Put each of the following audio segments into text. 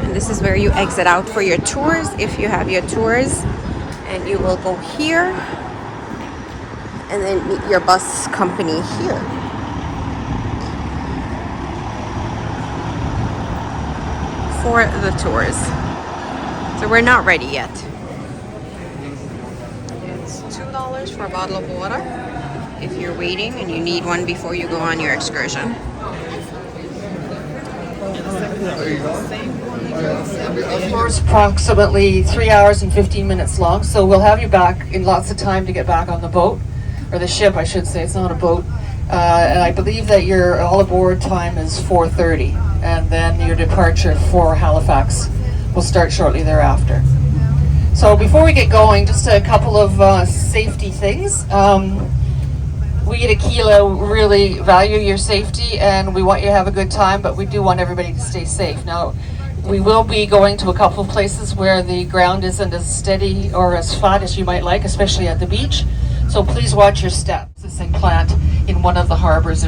And this is where you exit out for your tours, if you have your tours. And you will go here and then meet your bus company here. For the tours. So we're not ready yet. It's $2 for a bottle of water if you're waiting and you need one before you go on your excursion. The tour is approximately 3 hours and 15 minutes long, so we'll have you back in lots of time to get back on the boat, or the ship I should say, it's not a boat. And I believe that your all aboard time is 4:30, and then your departure for Halifax will start shortly thereafter. So before we get going, just a couple of safety things. We at Aquila really value your safety and we want you to have a good time, but we do want everybody to stay safe. Now, we will be going to a couple of places where the ground isn't as steady or as flat as you might like, especially at the beach. So please watch your steps. Processing plant in one of the harbors.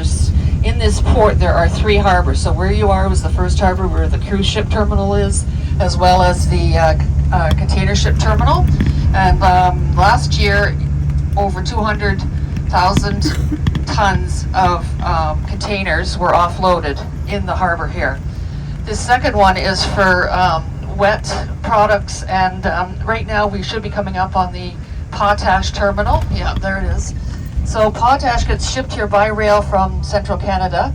In this port, there are 3 harbors. So where you are was the first harbor where the cruise ship terminal is, as well as the container ship terminal. And last year, over 200,000 tons of containers were offloaded in the harbor here. The second one is for wet products, and right now we should be coming up on the potash terminal. Yeah, there it is. So potash gets shipped here by rail from central Canada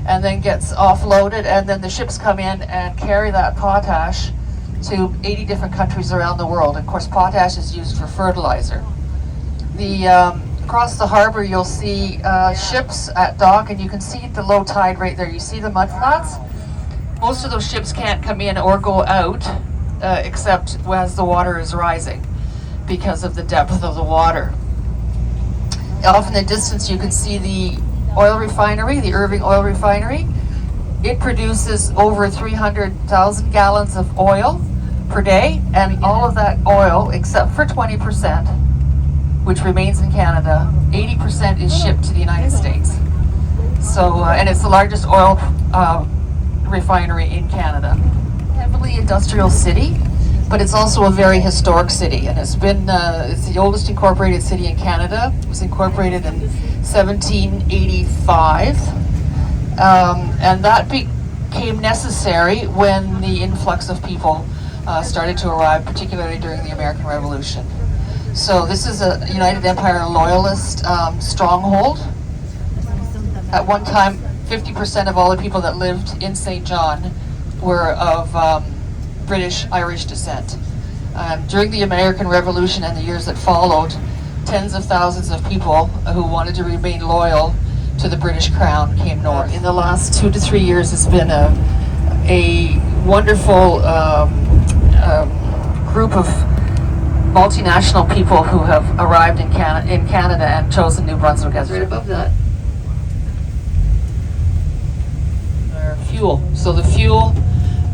and then gets offloaded, and then the ships come in and carry that potash to 80 different countries around the world. Of course, potash is used for fertilizer. Across the harbor, you'll see ships at dock, and you can see the low tide right there. You see the mud flats? Most of those ships can't come in or go out except as the water is rising because of the depth of the water. Off in the distance, you can see the oil refinery, the Irving Oil Refinery. It produces over 300,000 gallons of oil per day, and all of that oil, except for 20%, which remains in Canada, 80% is shipped to the United States. So, and it's the largest oil refinery in Canada. Heavily industrial city, but it's also a very historic city, and it's the oldest incorporated city in Canada. It was incorporated in 1785, and that became necessary when the influx of people started to arrive, particularly during the American Revolution. So this is a United Empire Loyalist stronghold. At one time, 50% of all the people that lived in St. John were of British-Irish descent. During the American Revolution and the years that followed, tens of thousands of people who wanted to remain loyal to the British Crown came north. In the last 2 to 3 years, it's been a wonderful group of multinational people who have arrived in Canada and chosen New Brunswick as right above that. Our fuel. So the fuel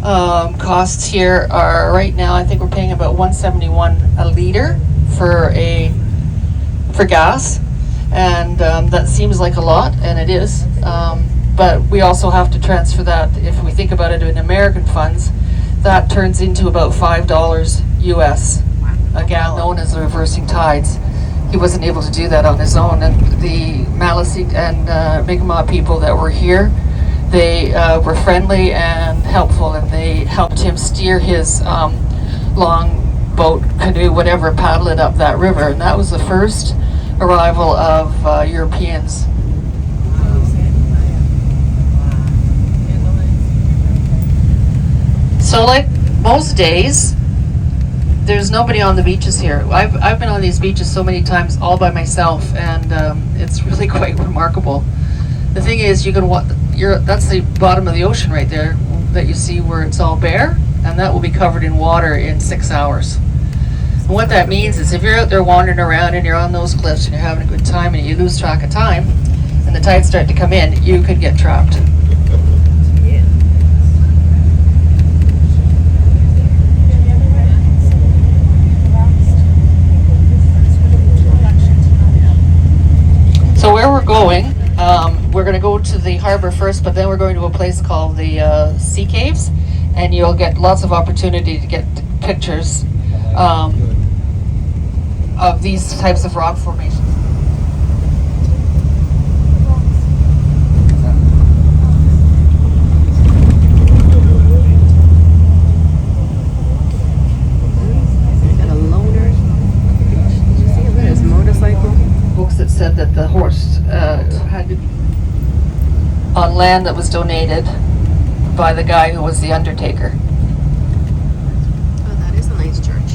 costs here are right now, I think we're paying about $1.71 a liter for gas, and that seems like a lot, and it is. But we also have to transfer that. If we think about it in American funds, that turns into about $5 US a gallon, known as the reversing tides. He wasn't able to do that on his own, and the Maliseet and Mi'kmaq people that were here, they were friendly and helpful, and they helped him steer his long boat, canoe, whatever, paddle it up that river, and that was the first arrival of Europeans. So like most days, there's nobody on the beaches here. I've been on these beaches so many times all by myself, and it's really quite remarkable. The thing is, that's the bottom of the ocean right there that you see where it's all bare, and that will be covered in water in 6 hours. And what that means is if you're out there wandering around and you're on those cliffs and you're having a good time and you lose track of time and the tides start to come in, you could get trapped. So where we're going, we're going to go to the harbor first, but then we're going to a place called the Sea Caves. and you'll get lots of opportunity to get pictures of these types of rock formations. Books that said that the horse had to be on land that was donated by the guy who was the undertaker. Oh, that is a nice church.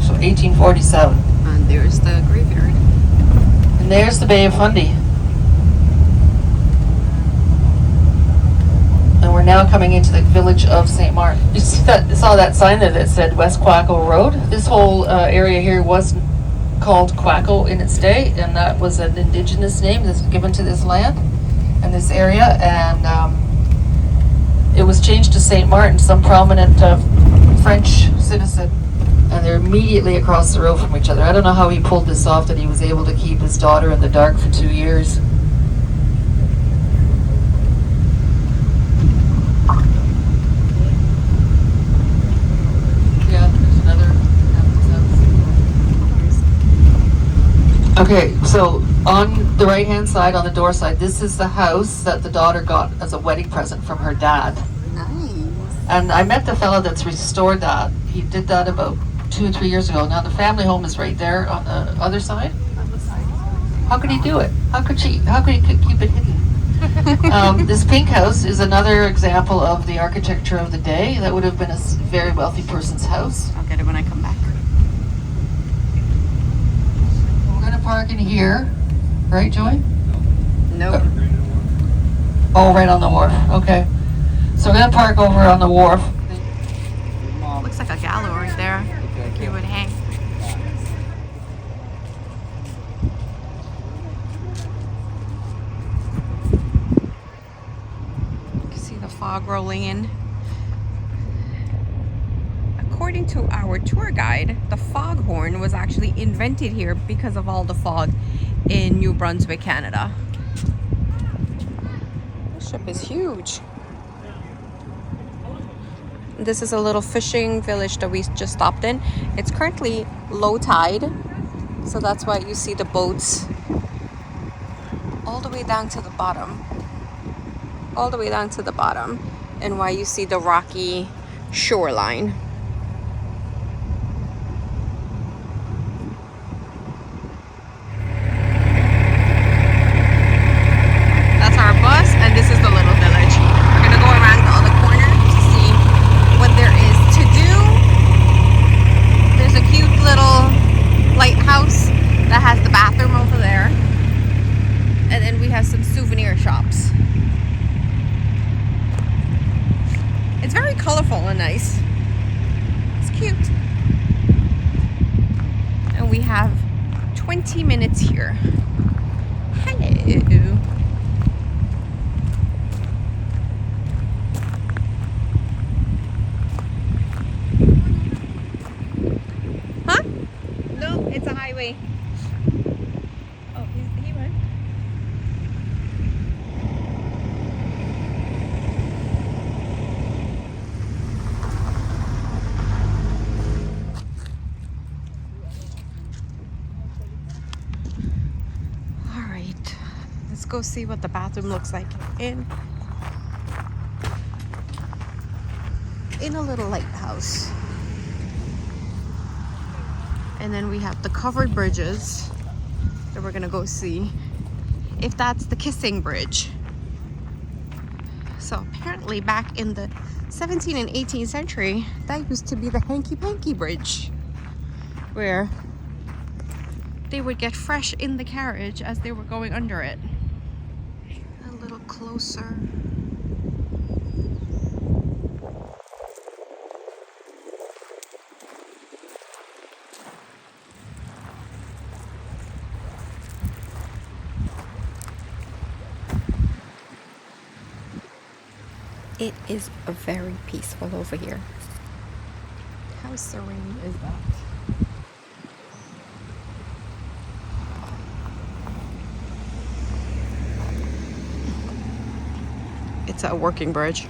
So 1847. And there's the graveyard. And there's the Bay of Fundy. And we're now coming into the village of St. Martin. You saw that sign there that said West Quaco Road? This whole area here was called Quaco in its day, and that was an indigenous name that's given to this land and this area, and it was changed to St. Martin, some prominent French citizen, and they're immediately across the road from each other. I don't know how he pulled this off, that he was able to keep his daughter in the dark for 2 years. Yeah, there's another. Okay, so on the right hand side, on the door side, this is the house that the daughter got as a wedding present from her dad. Nice. And I met the fellow that's restored that. He did that about 2 or 3 years ago. Now the family home is right there on the other side. How could he do it? How could he keep it hidden? This pink house is another example of the architecture of the day. That would have been a very wealthy person's house. I'll get it when I come back. We're gonna park in here, right, Joy? No. Oh, right on the wharf. Okay. So we're gonna park over on the wharf. Looks like a gallery there. You would hang. You can see the fog rolling in. According to our tour guide, the foghorn was actually invented here because of all the fog in New Brunswick, Canada. This ship is huge. This is a little fishing village that we just stopped in. It's currently low tide, so that's why you see the boats all the way down to the bottom. All the way down to the bottom, and why you see the rocky shoreline. That's our bus, and this is the little village. We're gonna go around the other corner to see what there is to do. There's a cute little lighthouse that has the bathroom over there, and then we have some souvenir shops. It's very colorful and nice. It's cute. And we have 20 minutes here. Hello. Huh? No, it's a highway. Oh, he went. All right, let's go see what the bathroom looks like in a little lighthouse. And then we have the covered bridges that we're gonna go see if that's the kissing bridge. So apparently back in the 17th and 18th century, that used to be the hanky-panky bridge, where they would get fresh in the carriage as they were going under it. A little closer. It is very peaceful over here. How serene is that? It's a working bridge.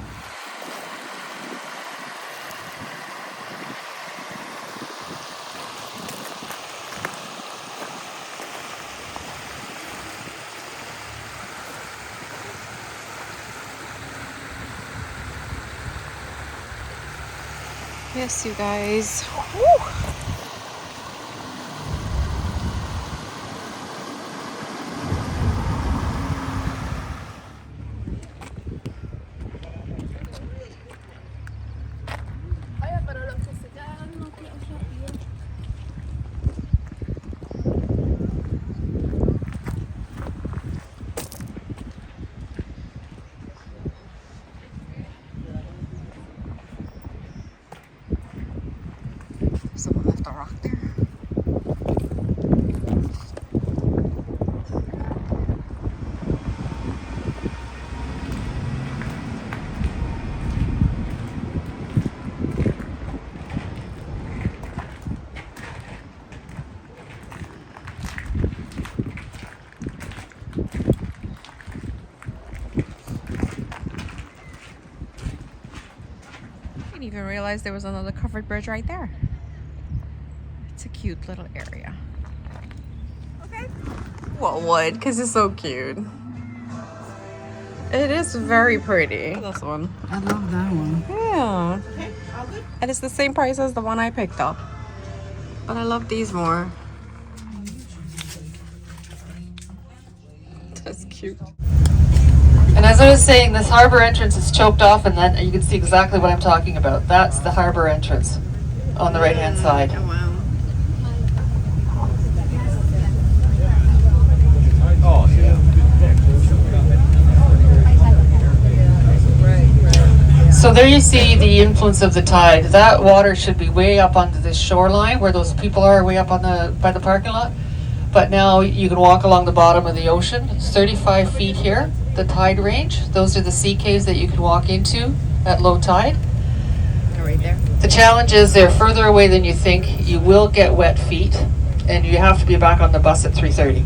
Yes, you guys. Woo! Someone left a rock there. I didn't even realize there was another covered bridge right there. It's a cute little area. Okay. Well, wood, because it's so cute. It is very pretty. This one. I love that one. Yeah. And it's the same price as the one I picked up. But I love these more. That's cute. And as I was saying, this harbor entrance is choked off, and then you can see exactly what I'm talking about. That's the harbor entrance on the right-hand side. Oh, wow. So there you see the influence of the tide. That water should be way up onto this shoreline where those people are, way up on by the parking lot. But now you can walk along the bottom of the ocean. It's 35 feet here, the tide range. Those are the sea caves that you can walk into at low tide. Right there. The challenge is they're further away than you think. You will get wet feet, and you have to be back on the bus at 3:30.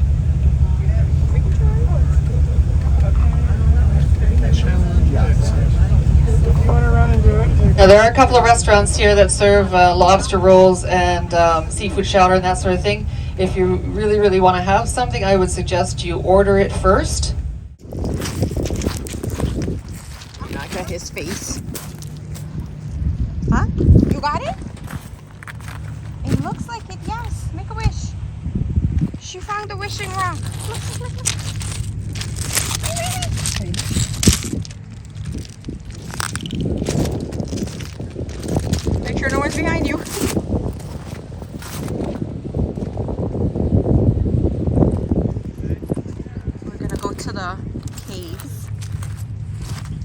Now there are a couple of restaurants here that serve lobster rolls and seafood chowder and that sort of thing. If you really, really want to have something, I would suggest you order it first. I got his face. Huh? You got it? It looks like it, yes. Make a wish. She found the wishing rock. Look, look, look. Make sure no one's behind you. We're gonna go to the caves.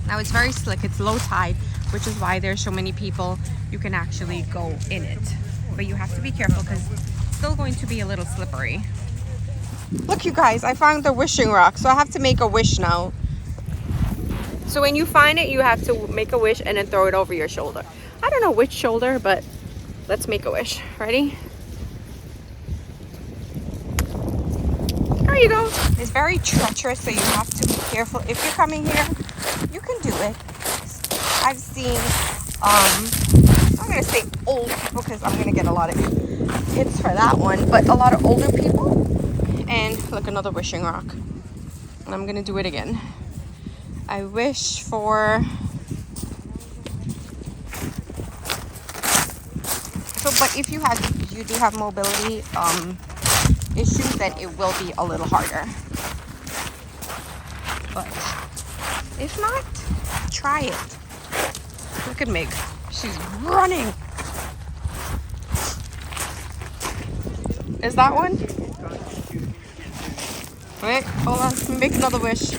Now it's very slick, it's low tide, which is why there's so many people. You can actually go in it. But you have to be careful because it's still going to be a little slippery. Look, you guys, I found the wishing rock, so I have to make a wish now. So when you find it, you have to make a wish and then throw it over your shoulder. I don't know which shoulder, but let's make a wish. Ready? There you go. It's very treacherous, so you have to be careful. If you're coming here, you can do it. I've seen, I'm gonna say old people because I'm gonna get a lot of hits for that one, but a lot of older people. And look, another wishing rock. And I'm gonna do it again. I wish for... So, but if you do have mobility issues, then it will be a little harder. But if not, try it. Look at Meg. She's running. Is that one? Wait, hold on. Let me make another wish.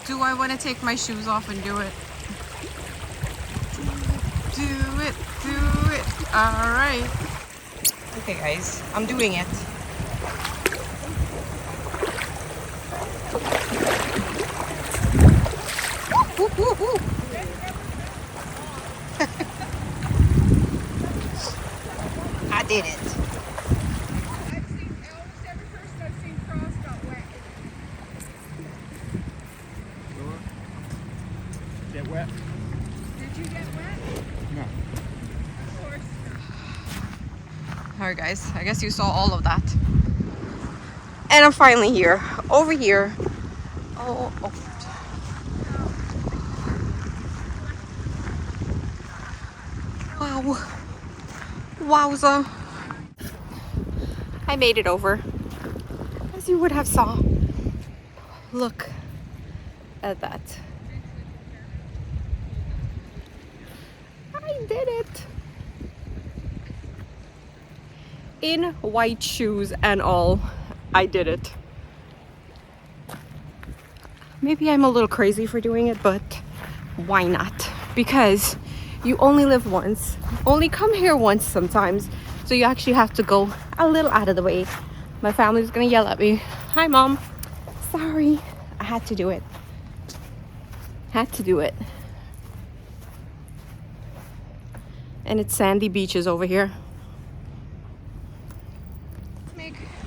Do I want to take my shoes off and do it? Do it, do it. All right. Okay, guys, I'm doing it. I did it. Get wet? Did you get wet? No. Of course not. Alright guys, I guess you saw all of that. And I'm finally here. Over here. Oh. Wow. Wowza. I made it over. As you would have saw. Look at that. I did it. In white shoes and all, I did it. Maybe I'm a little crazy for doing it, but why not? Because you only live once, only come here once sometimes, so you actually have to go a little out of the way. My family's gonna yell at me. Hi mom, sorry, I had to do it. Had to do it. And it's sandy beaches over here.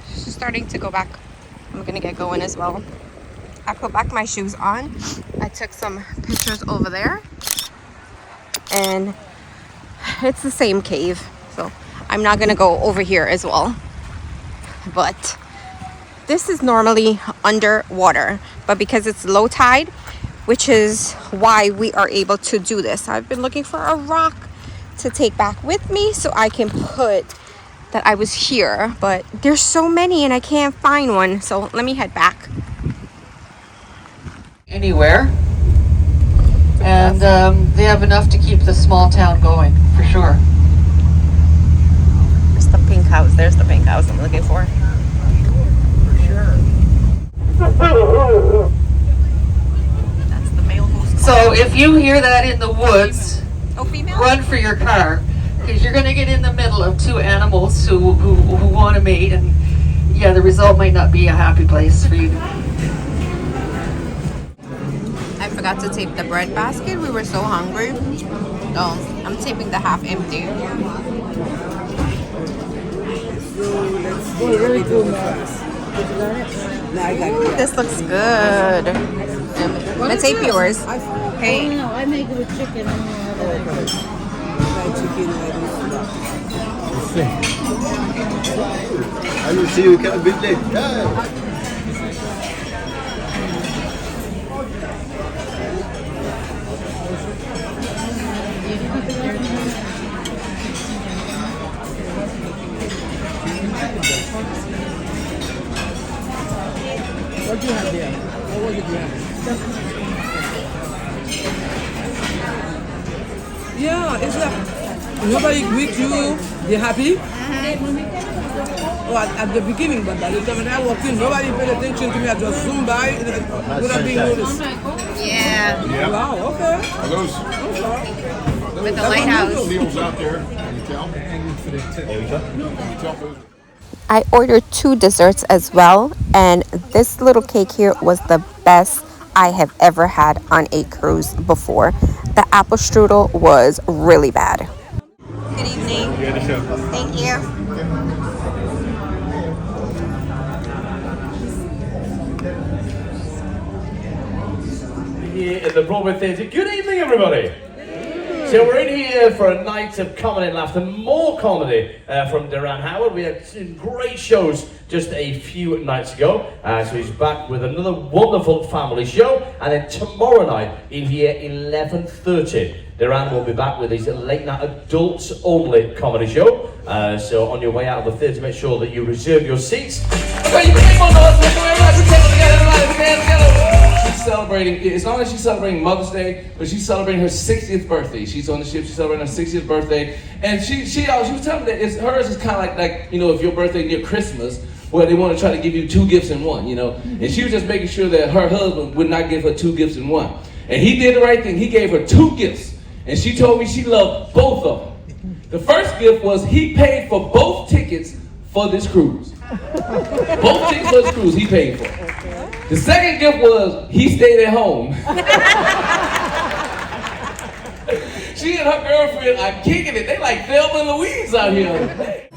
She's starting to go back. I'm gonna get going as well. I put back my shoes on. I took some pictures over there. And it's the same cave. So I'm not gonna go over here as well. But this is normally underwater. But because it's low tide, which is why we are able to do this. I've been looking for a rock to take back with me so I can put that I was here, but there's so many and I can't find one, so let me head back. Anywhere. And they have enough to keep the small town going, for sure. There's the pink house. There's the pink house I'm looking for. For sure. That's the male host. So if you hear that in the woods, Oh, female? run for your car, because you're going to get in the middle of two animals who want to mate, and yeah, the result might not be a happy place for you. I forgot to tape the bread basket. We were so hungry. So I'm taping the half empty. This looks good. Let's tape yours. Okay. No, I make it with chicken. I don't know how to make it. I will see you a bit late. Yeah. What do you have there? What was it you have? Yeah, it's like nobody greet you, they happy. Oh, at the beginning, but by the time I walked in, nobody paid attention to me. I just zoomed by without being noticed. Yeah. Wow, okay. Are those With the lighthouse. Leo's out there? Can you tell? Can you tell those? I ordered 2 desserts as well, and this little cake here was the best I have ever had on a cruise before. The apple strudel was really bad. Good evening. Thank you. Here at the Broadway Theatre. Good evening, everybody. So we're in here for a night of comedy and laughter, more comedy from Duran Howard. We had 2 great shows just a few nights ago. So he's back with another wonderful family show. And then tomorrow night in here, 11:30, Duran will be back with his late night adults only comedy show. So on your way out of the theatre, make sure that you reserve your seats. She's celebrating, it's not that she's celebrating Mother's Day, but she's celebrating her 60th birthday. She's on the ship, she's celebrating her 60th birthday. And she was telling me that hers is kind of like, you know, if your birthday near Christmas, where they want to try to give you 2 gifts in one, you know. And she was just making sure that her husband would not give her 2 gifts in one. And he did the right thing, he gave her 2 gifts. And she told me she loved both of them. The first gift was he paid for both tickets for this cruise. Both tickets for this cruise he paid for. The second gift was he stayed at home. She and her girlfriend are kicking it. They like Thelma and Louise out here.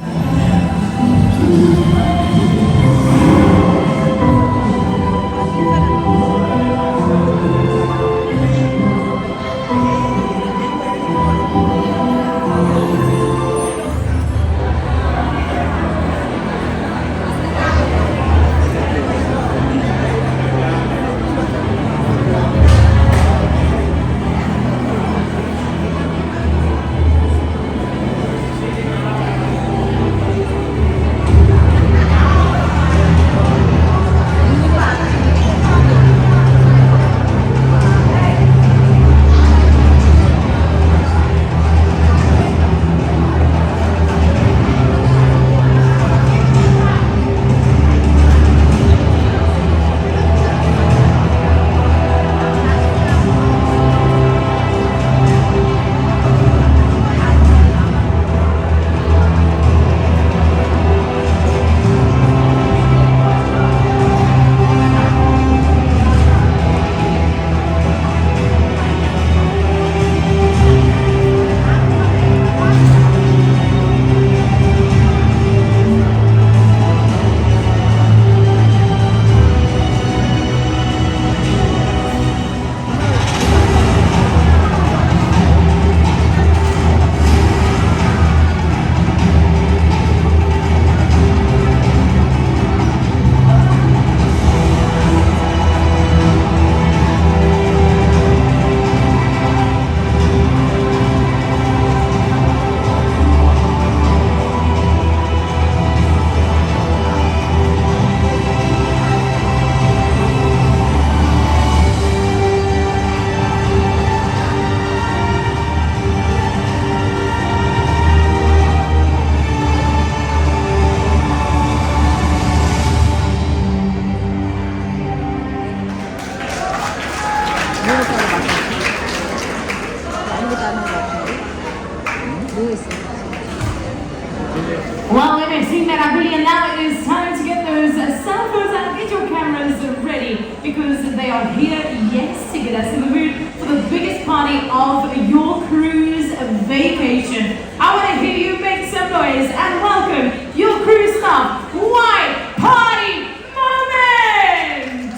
Well, MSC MERAVIGLIA, now it is time to get those cell phones out, get your cameras ready, because they are here, yes, to get us in the mood for the biggest party of your cruise vacation. I want to hear you make some noise and welcome your cruise staff. White Party Moment!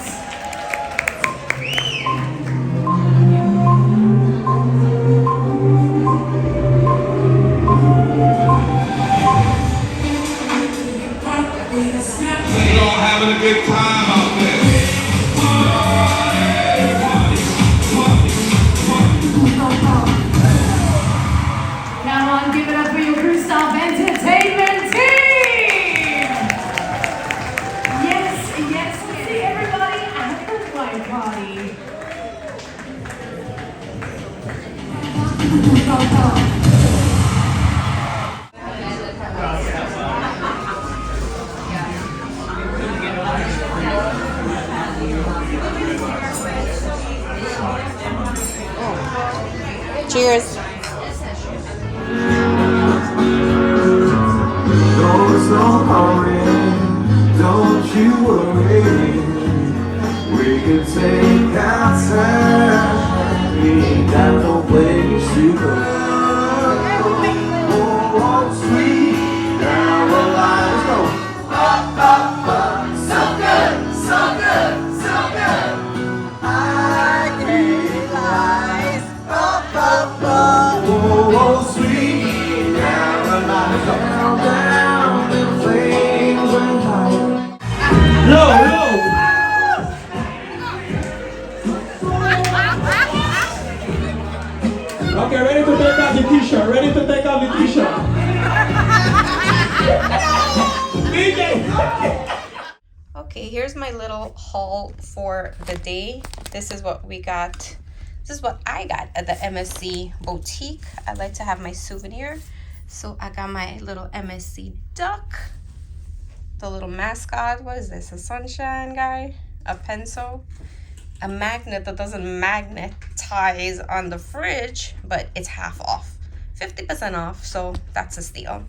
We all having a good time out there. Come on, give it up for your cruise staff entertainment team! Yes, yes, we'll see everybody at the White Party. Cheers. Don't hurry, don't you worry. We can take our time. We ain't got no place to go. Oh, sweet Caroline, let's go. Up, up, up, so good, so good, so good. I realize, up, up, up. Oh, sweet Caroline, let's go. Down, the flames and higher. No. Okay, ready to take off the t-shirt. Ready to take off the t-shirt. Okay, here's my little haul for the day. This is what we got. This is what I got at the MSC boutique. I like to have my souvenir. So I got my little MSC duck. The little mascot. What is this? A sunshine guy? A pencil? A magnet that doesn't magnetize on the fridge, but it's half off. 50% off, so that's a steal.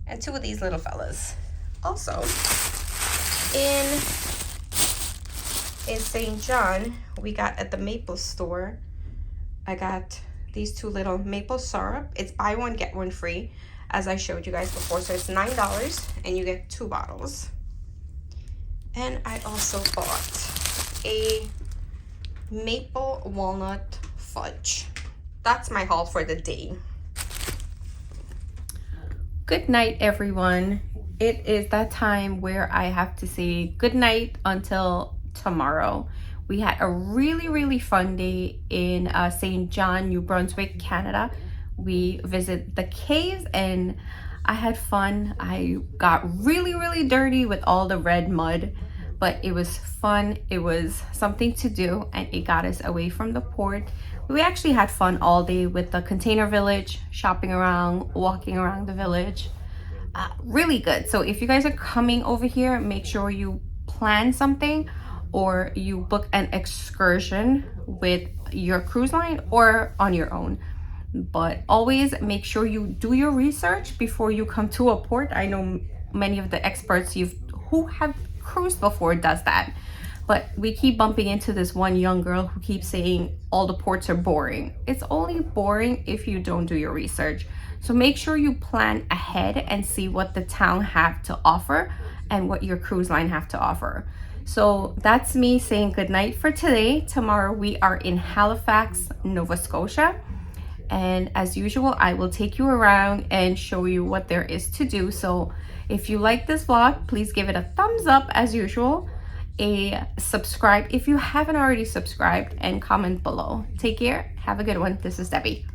And two of these little fellas. Also, in St. John, we got at the Maple store, I got these two little maple syrup. It's buy one get one free, as I showed you guys before. So it's $9 and you get 2 bottles. And I also bought a maple walnut fudge. That's my haul for the day. Good night, everyone. It is that time where I have to say good night until tomorrow. We had a really fun day in St. John, New Brunswick, Canada. We visited the caves and I had fun. I got really dirty with all the red mud, but it was fun. It was something to do and it got us away from the port. We actually had fun all day with the container village, shopping around, walking around the village. Really good. So if you guys are coming over here, make sure you plan something or you book an excursion with your cruise line or on your own. But always make sure you do your research before you come to a port. I know many of the experts who have cruised before does that. But we keep bumping into this one young girl who keeps saying all the ports are boring. It's only boring if you don't do your research. So make sure you plan ahead and see what the town have to offer and what your cruise line have to offer. So that's me saying goodnight for today. Tomorrow we are in Halifax, Nova Scotia. And as usual, I will take you around and show you what there is to do. So if you like this vlog, please give it a thumbs up as usual. A subscribe if you haven't already subscribed, and comment below. Take care. Have a good one. This is Debbie.